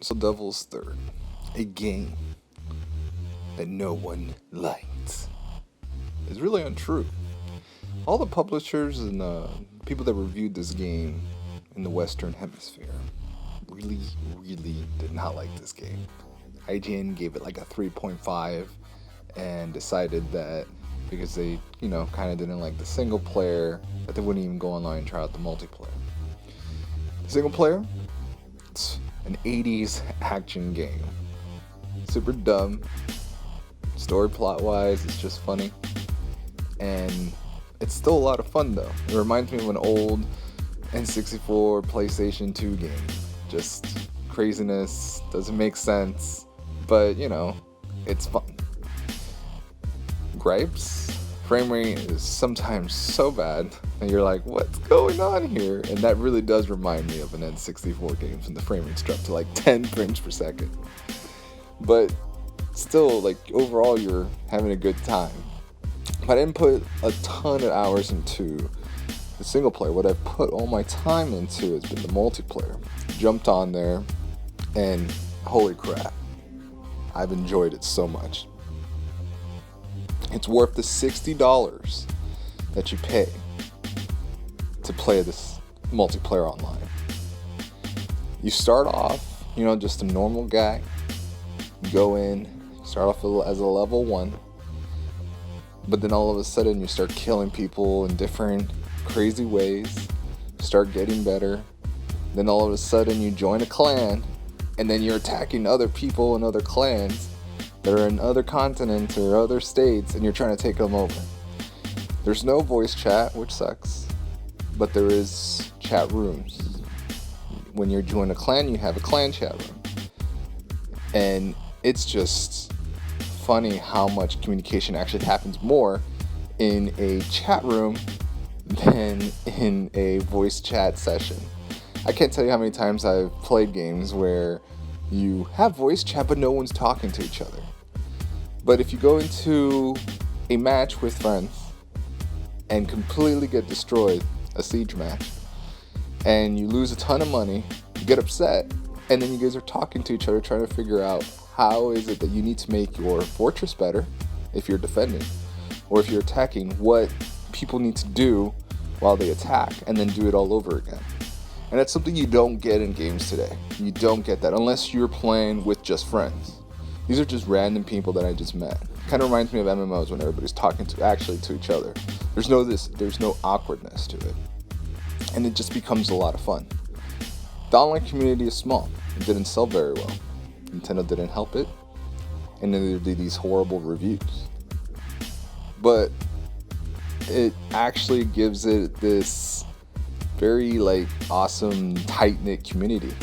So Devil's Third, a game that no one liked, is really untrue. All the publishers and people that reviewed this game in the Western Hemisphere really, really did not like this game. IGN gave it like a 3.5 and decided that because they, kind of didn't like the single player, that they wouldn't even go online and try out the multiplayer. The single player, it's an 80s action game. Super dumb. Story plot wise, it's just funny. And it's still a lot of fun though. It reminds me of an old N64 PlayStation 2 game. Just craziness, doesn't make sense, but it's fun. Gripes? Frame rate is sometimes so bad and you're like, what's going on here? And that really does remind me of an N64 game when the frame rate's dropped to like 10 frames per second. But still, like, overall you're having a good time. If I didn't put a ton of hours into the single player, what I've put all my time into has been the multiplayer. Jumped on there and holy crap, I've enjoyed it so much. It's worth the $60 that you pay to play this multiplayer online. You start off, just a normal guy. You go in, start off as a level 1, but then all of a sudden you start killing people in different crazy ways, start getting better, then all of a sudden you join a clan, and then you're attacking other people in other clans that are in other continents or other states, and you're trying to take them over. There's no voice chat, which sucks, but there is chat rooms. When you join a clan, you have a clan chat room. And it's just funny how much communication actually happens more in a chat room than in a voice chat session. I can't tell you how many times I've played games where you have voice chat but no one's talking to each other. But if you go into a match with friends and completely get destroyed, a siege match, and you lose a ton of money, you get upset, and then you guys are talking to each other trying to figure out how is it that you need to make your fortress better if you're defending, or if you're attacking, what people need to do while they attack, and then do it all over again. And that's something you don't get in games today. You don't get that unless you're playing with just friends. These are just random people that I just met. Kind of reminds me of MMOs when everybody's talking to each other. There's no awkwardness to it. And it just becomes a lot of fun. The online community is small. It didn't sell very well. Nintendo didn't help it. And neither did these horrible reviews. But it actually gives it this very awesome tight-knit community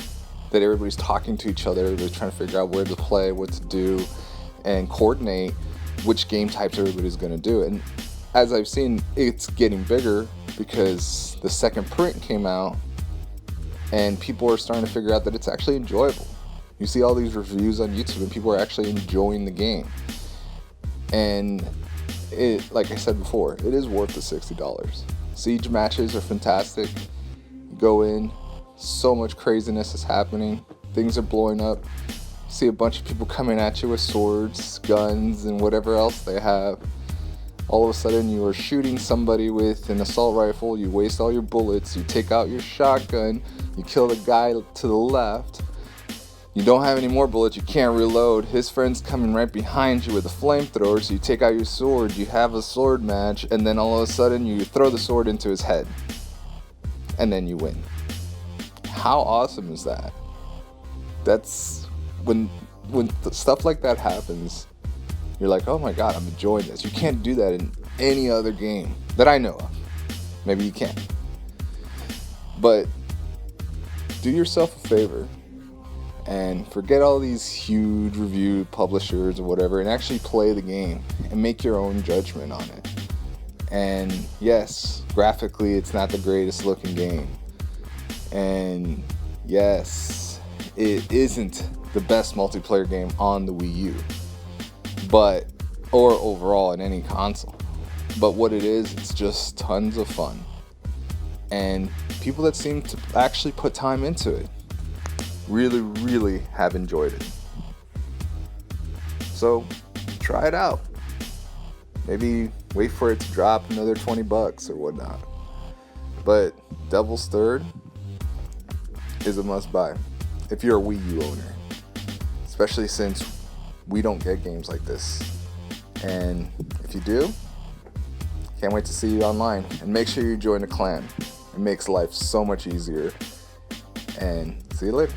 that everybody's talking to each other, everybody's trying to figure out where to play, what to do, and coordinate which game types everybody's going to do. And as I've seen, it's getting bigger because the second print came out and people are starting to figure out that it's actually enjoyable. You see all these reviews on YouTube and people are actually enjoying the game. And it, like I said before, it is worth the $60. Siege matches are fantastic. You go in, so much craziness is happening. Things are blowing up. You see a bunch of people coming at you with swords, guns, and whatever else they have. All of a sudden you are shooting somebody with an assault rifle. You waste all your bullets. You take out your shotgun. You kill the guy to the left. You don't have any more bullets. You can't reload. His friend's coming right behind you with a flamethrower. So you take out your sword. You have a sword match. And then all of a sudden you throw the sword into his head. And then you win. How awesome is that? That's when stuff like that happens, you're like, oh my god, I'm enjoying this. You can't do that in any other game that I know of. Maybe you can. But do yourself a favor and forget all these huge review publishers or whatever and actually play the game and make your own judgment on it. And yes, graphically it's not the greatest looking game. And yes, it isn't the best multiplayer game on the Wii U, or overall in any console. But what it is, it's just tons of fun. And people that seem to actually put time into it. really have enjoyed it. So try it out. Maybe wait for it to drop another $20 or whatnot. But Devil's Third is a must buy if you're a Wii U owner, especially since we don't get games like this. And if you do, can't wait to see you online. And make sure you join the clan. It makes life so much easier. And see you later.